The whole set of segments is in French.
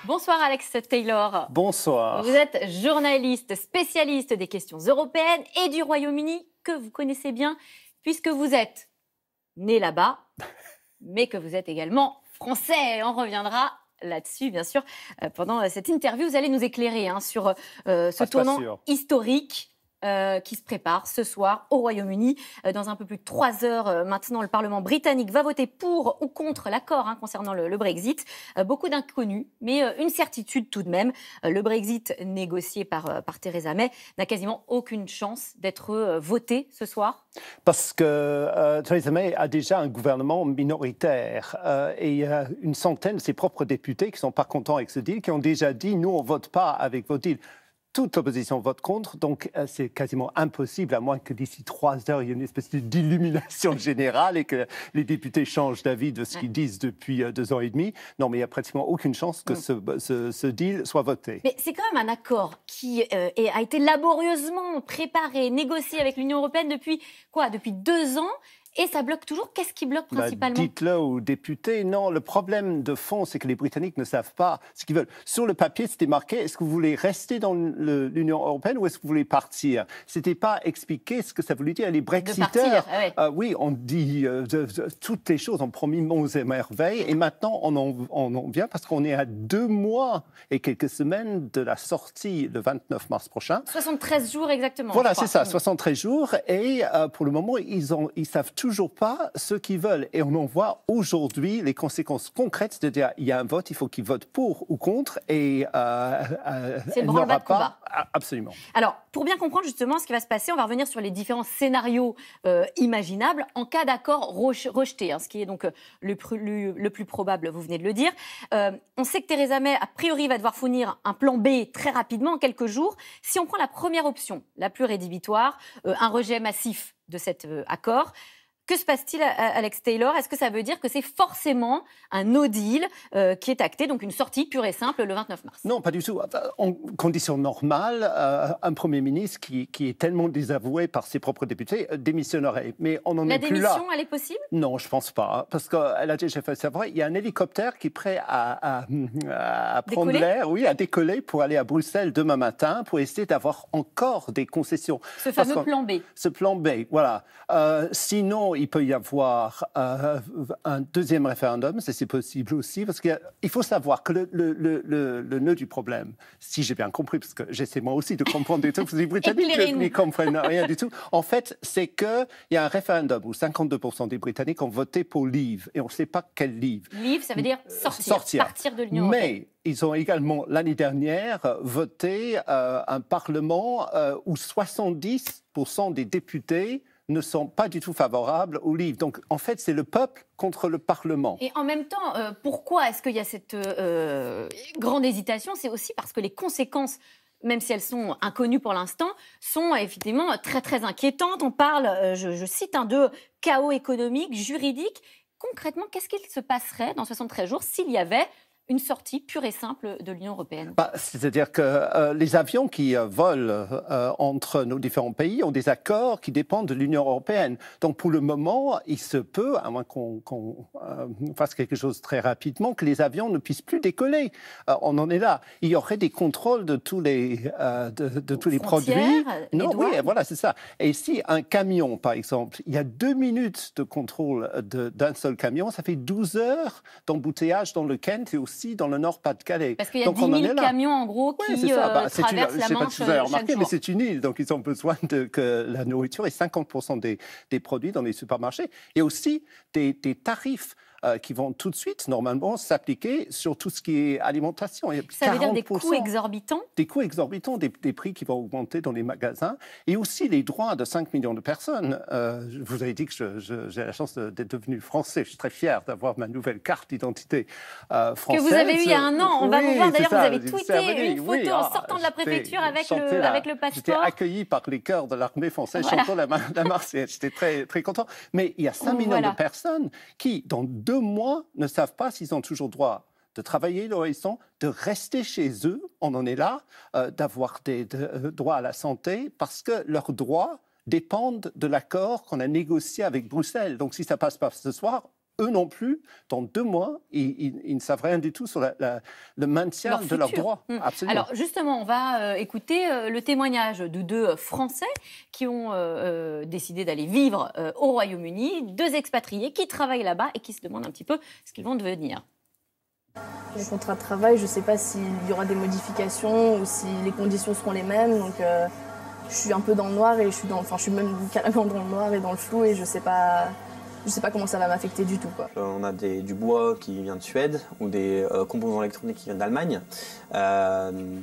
Bonsoir Alex Taylor. Bonsoir. Vous êtes journaliste spécialiste des questions européennes et du Royaume-Uni que vous connaissez bien puisque vous êtes né là-bas, mais que vous êtes également français. On reviendra là-dessus, bien sûr, pendant cette interview. Vous allez nous éclairer sur ce tournant historique qui se prépare ce soir au Royaume-Uni. Dans un peu plus de 3 heures maintenant, le Parlement britannique va voter pour ou contre l'accord concernant le Brexit. Beaucoup d'inconnus, mais une certitude tout de même. Le Brexit négocié par Theresa May n'a quasiment aucune chance d'être voté ce soir. Parce que Theresa May a déjà un gouvernement minoritaire et une centaine de ses propres députés qui ne sont pas contents avec ce deal, qui ont déjà dit « nous, on ne vote pas avec vos deals ». Toute l'opposition vote contre, donc c'est quasiment impossible, à moins que d'ici 3 heures, il y ait une espèce d'illumination générale et que les députés changent d'avis de ce qu'ils disent depuis 2 ans et demi. Non, mais il n'y a pratiquement aucune chance que ce deal soit voté. Mais c'est quand même un accord qui a été laborieusement préparé, négocié avec l'Union européenne depuis 2 ans. Et ça bloque toujours. Qu'est-ce qui bloque principalement? Dites-le aux députés. Non, le problème de fond, c'est que les Britanniques ne savent pas ce qu'ils veulent. Sur le papier, c'était marqué, est-ce que vous voulez rester dans l'Union européenne ou est-ce que vous voulez partir? C'était pas expliqué ce que ça voulait dire. Les Brexiteurs, oui, on dit toutes les choses, on promis monts et merveilles. Et maintenant, on en vient parce qu'on est à 2 mois et quelques semaines de la sortie le 29 mars prochain. 73 jours exactement. Voilà, c'est ça, 73 jours. Et pour le moment, ils savent toujours pas ce qu'ils veulent. Et on en voit aujourd'hui les conséquences concrètes, c'est-à-dire il y a un vote, il faut qu'ils votent pour ou contre, et c'est le branle-bas de combat. Absolument. Alors, pour bien comprendre justement ce qui va se passer, on va revenir sur les différents scénarios imaginables en cas d'accord rejeté, ce qui est donc le plus probable, vous venez de le dire. On sait que Theresa May, a priori, va devoir fournir un plan B très rapidement, en quelques jours. Si on prend la première option, la plus rédhibitoire, un rejet massif de cet accord, que se passe-t-il, Alex Taylor? Est-ce que ça veut dire que c'est forcément un no deal qui est acté, donc une sortie pure et simple le 29 mars? Non, pas du tout. En conditions normales, un Premier ministre qui est tellement désavoué par ses propres députés démissionnerait. Mais on n'en est plus là. La démission, elle est possible? Non, je ne pense pas. Parce qu'elle a déjà fait savoir, il y a un hélicoptère qui est prêt à prendre l'air, à décoller pour aller à Bruxelles demain matin pour essayer d'avoir encore des concessions. Ce fameux plan B. Ce plan B, voilà. Sinon, il peut y avoir un deuxième référendum, c'est possible aussi, parce qu'il faut savoir que le nœud du problème, si j'ai bien compris, parce que j'essaie moi aussi de comprendre des trucs, les Britanniques n'y comprennent rien du tout, en fait, c'est qu'il y a un référendum où 52% des Britanniques ont voté pour Leave, et on ne sait pas quel Leave. Leave, ça veut dire sortir. Partir de l'Union européenne. Mais ils ont également, l'année dernière, voté un Parlement où 70% des députés ne sont pas du tout favorables au livre. Donc, en fait, c'est le peuple contre le Parlement. Et en même temps, pourquoi est-ce qu'il y a cette grande hésitation? C'est aussi parce que les conséquences, même si elles sont inconnues pour l'instant, sont effectivement très, très inquiétantes. On parle, je cite, de chaos économique, juridique. Concrètement, qu'est-ce qu'il se passerait dans 73 jours s'il y avait une sortie pure et simple de l'Union européenne? C'est-à-dire que les avions qui volent entre nos différents pays ont des accords qui dépendent de l'Union européenne. Donc pour le moment, il se peut, à moins qu'on fasse quelque chose très rapidement, que les avions ne puissent plus décoller. On en est là. Il y aurait des contrôles de tous les, tous les produits. Non, oui, voilà, c'est ça. Et si un camion, par exemple, il y a 2 minutes de contrôle d'un seul camion, ça fait 12 heures d'embouteillage dans le Kent et aussi dans le Nord-Pas-de-Calais. Parce qu'il y a 10 000 camions, en gros, qui traversent la Manche chaque jour. Je ne sais pas si vous avez remarqué, mais c'est une île, donc ils ont besoin que la nourriture et 50% des produits dans les supermarchés. Et aussi des tarifs qui vont tout de suite, normalement, s'appliquer sur tout ce qui est alimentation. Ça veut dire des coûts exorbitants? Des coûts exorbitants, des prix qui vont augmenter dans les magasins, et aussi les droits de 5 millions de personnes. Je vous avais dit que j'ai la chance d'être devenu français. Je suis très fier d'avoir ma nouvelle carte d'identité française. Que vous avez eue il y a un an. On va vous voir. D'ailleurs, vous avez tweeté une photo en sortant de la préfecture avec le passeport. J'étais accueilli par les chœurs de l'armée française, chantant la Marseillaise. J'étais très, très content. Mais il y a 5 millions de personnes qui, dans 2 mois, ne savent pas s'ils ont toujours droit de travailler là où ils sont, de rester chez eux, on en est là, d'avoir des droits à la santé, parce que leurs droits dépendent de l'accord qu'on a négocié avec Bruxelles. Donc si ça passe pas ce soir, eux non plus, dans 2 mois, ils ne savent rien du tout sur le maintien de leurs droits. Absolument. Alors justement, on va écouter le témoignage de 2 Français qui ont décidé d'aller vivre au Royaume-Uni, 2 expatriés qui travaillent là-bas et qui se demandent un petit peu ce qu'ils vont devenir. Les contrats de travail, je ne sais pas s'il y aura des modifications ou si les conditions seront les mêmes. Donc je suis un peu dans le noir et je suis même carrément dans le noir et dans le flou et je sais pas comment ça va m'affecter du tout, quoi. On a du bois qui vient de Suède ou des composants électroniques qui viennent d'Allemagne.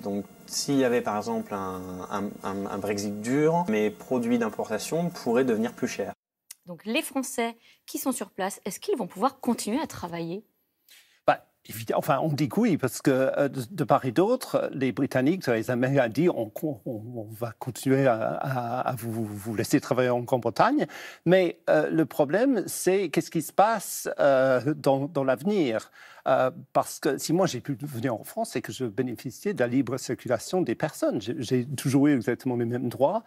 Donc s'il y avait par exemple un Brexit dur, mes produits d'importation pourraient devenir plus chers. Donc les Français qui sont sur place, est-ce qu'ils vont pouvoir continuer à travailler ? Évidemment, enfin, on dit que oui, parce que de part et d'autre, les Britanniques, Theresa May a dit on va continuer à vous laisser travailler en Grande-Bretagne. Mais le problème, c'est qu'est-ce qui se passe dans l'avenir. Parce que si moi j'ai pu venir en France, c'est que je bénéficiais de la libre circulation des personnes. J'ai toujours eu exactement les mêmes droits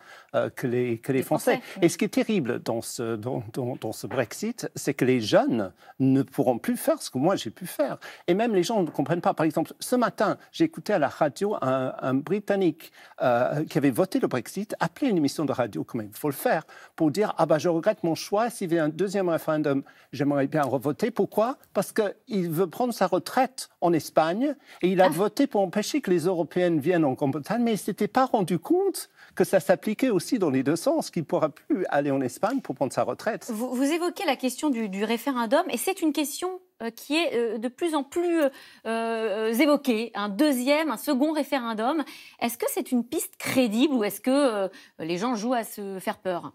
que les Français. Et ce qui est terrible dans ce Brexit, c'est que les jeunes ne pourront plus faire ce que moi j'ai pu faire. Et même les gens ne comprennent pas. Par exemple, ce matin, j'ai écouté à la radio un Britannique qui avait voté le Brexit, appeler une émission de radio, comme il faut le faire, pour dire « Ah ben, je regrette mon choix, s'il y a un deuxième référendum, j'aimerais bien revoter. » Pourquoi ? Parce qu'il veut prendre sa retraite en Espagne et il a voté pour empêcher que les Européennes viennent en Grande-Bretagne, mais il ne s'était pas rendu compte que ça s'appliquait aussi dans les 2 sens, qu'il ne pourra plus aller en Espagne pour prendre sa retraite. Vous évoquez la question du référendum et c'est une question qui est de plus en plus évoquée. Un second référendum. Est-ce que c'est une piste crédible ou est-ce que les gens jouent à se faire peur ?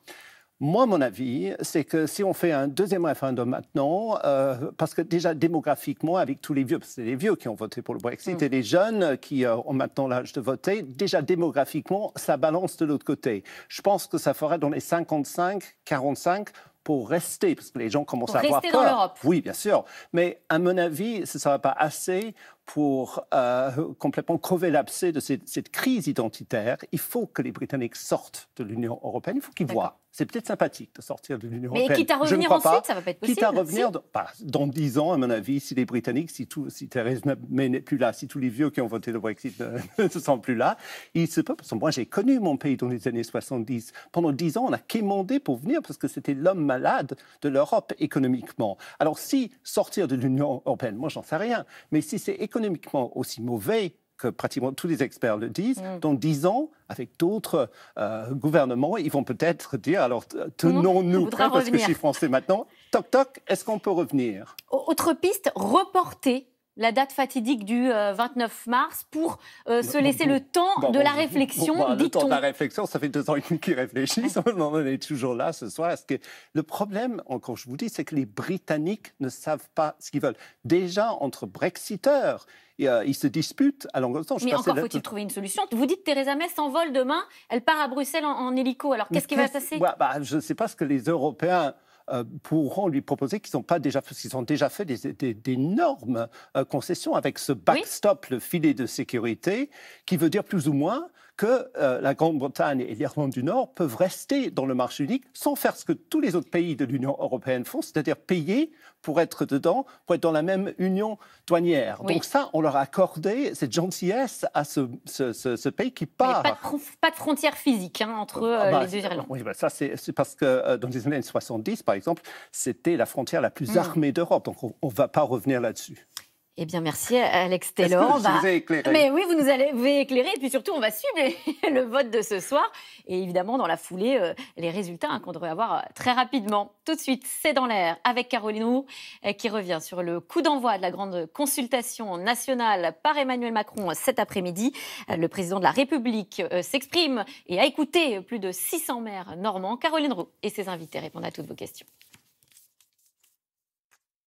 Moi, mon avis, c'est que si on fait un deuxième référendum maintenant, parce que déjà démographiquement, avec tous les vieux, parce que c'est les vieux qui ont voté pour le Brexit, et les jeunes qui ont maintenant l'âge de voter, déjà démographiquement, ça balance de l'autre côté. Je pense que ça ferait dans les 55-45 pour rester, parce que les gens commencent à avoir peur. Pour rester dans l'Europe. Oui, bien sûr. Mais à mon avis, ce ne sera pas assez pour complètement crever l'abcès de cette crise identitaire. Il faut que les Britanniques sortent de l'Union européenne. Il faut qu'ils voient. C'est peut-être sympathique de sortir de l'Union européenne. Mais quitte à revenir ensuite, ça ne va pas être possible. Quitte à revenir dans 10 ans, à mon avis, si les Britanniques, si Theresa May n'est plus là, si tous les vieux qui ont voté le Brexit ne sont plus là, il se peut. Parce que moi, j'ai connu mon pays dans les années 70. Pendant 10 ans, on a quémandé pour venir parce que c'était l'homme malade de l'Europe économiquement. Alors, si sortir de l'Union européenne, moi, j'en sais rien, mais si c'est économiquement aussi mauvais que pratiquement tous les experts le disent, dans 10 ans, avec d'autres gouvernements, ils vont peut-être dire, alors tenons-nous prêts, parce que je suis français maintenant, toc toc, est-ce qu'on peut revenir ? Autre piste, reporter la date fatidique du 29 mars pour se laisser le temps de la réflexion, dit-on. Le temps de la réflexion, ça fait 2 ans et demi qu'ils réfléchissent, on en est toujours là ce soir. Le problème, encore je vous dis, c'est que les Britanniques ne savent pas ce qu'ils veulent. Déjà, entre Brexiteurs, ils se disputent à longueur de temps. Mais encore faut-il trouver une solution. Vous dites Theresa May s'envole demain, elle part à Bruxelles en hélico. Alors qu'est-ce qui va se passer ? Je ne sais pas ce que les Européens pourront lui proposer, qu'ils ont déjà fait d'énormes concessions avec ce backstop, le filet de sécurité, qui veut dire plus ou moins que la Grande-Bretagne et l'Irlande du Nord peuvent rester dans le marché unique sans faire ce que tous les autres pays de l'Union européenne font, c'est-à-dire payer pour être dedans, pour être dans la même union douanière. Donc ça, on leur a accordé cette gentillesse à ce pays qui part. Pas de frontière physique entre les 2 Irlandes. Oui, ça c'est parce que dans les années 70, par exemple, c'était la frontière la plus armée d'Europe. Donc on ne va pas revenir là-dessus. Eh bien, merci Alex Taylor. Je vous ai éclairé. Mais oui, vous nous avez éclairé. Et puis surtout, on va suivre le vote de ce soir. Et évidemment, dans la foulée, les résultats qu'on devrait avoir très rapidement. Tout de suite, c'est dans l'air avec Caroline Roux qui revient sur le coup d'envoi de la grande consultation nationale par Emmanuel Macron cet après-midi. Le président de la République s'exprime et a écouté plus de 600 maires normands. Caroline Roux et ses invités répondent à toutes vos questions.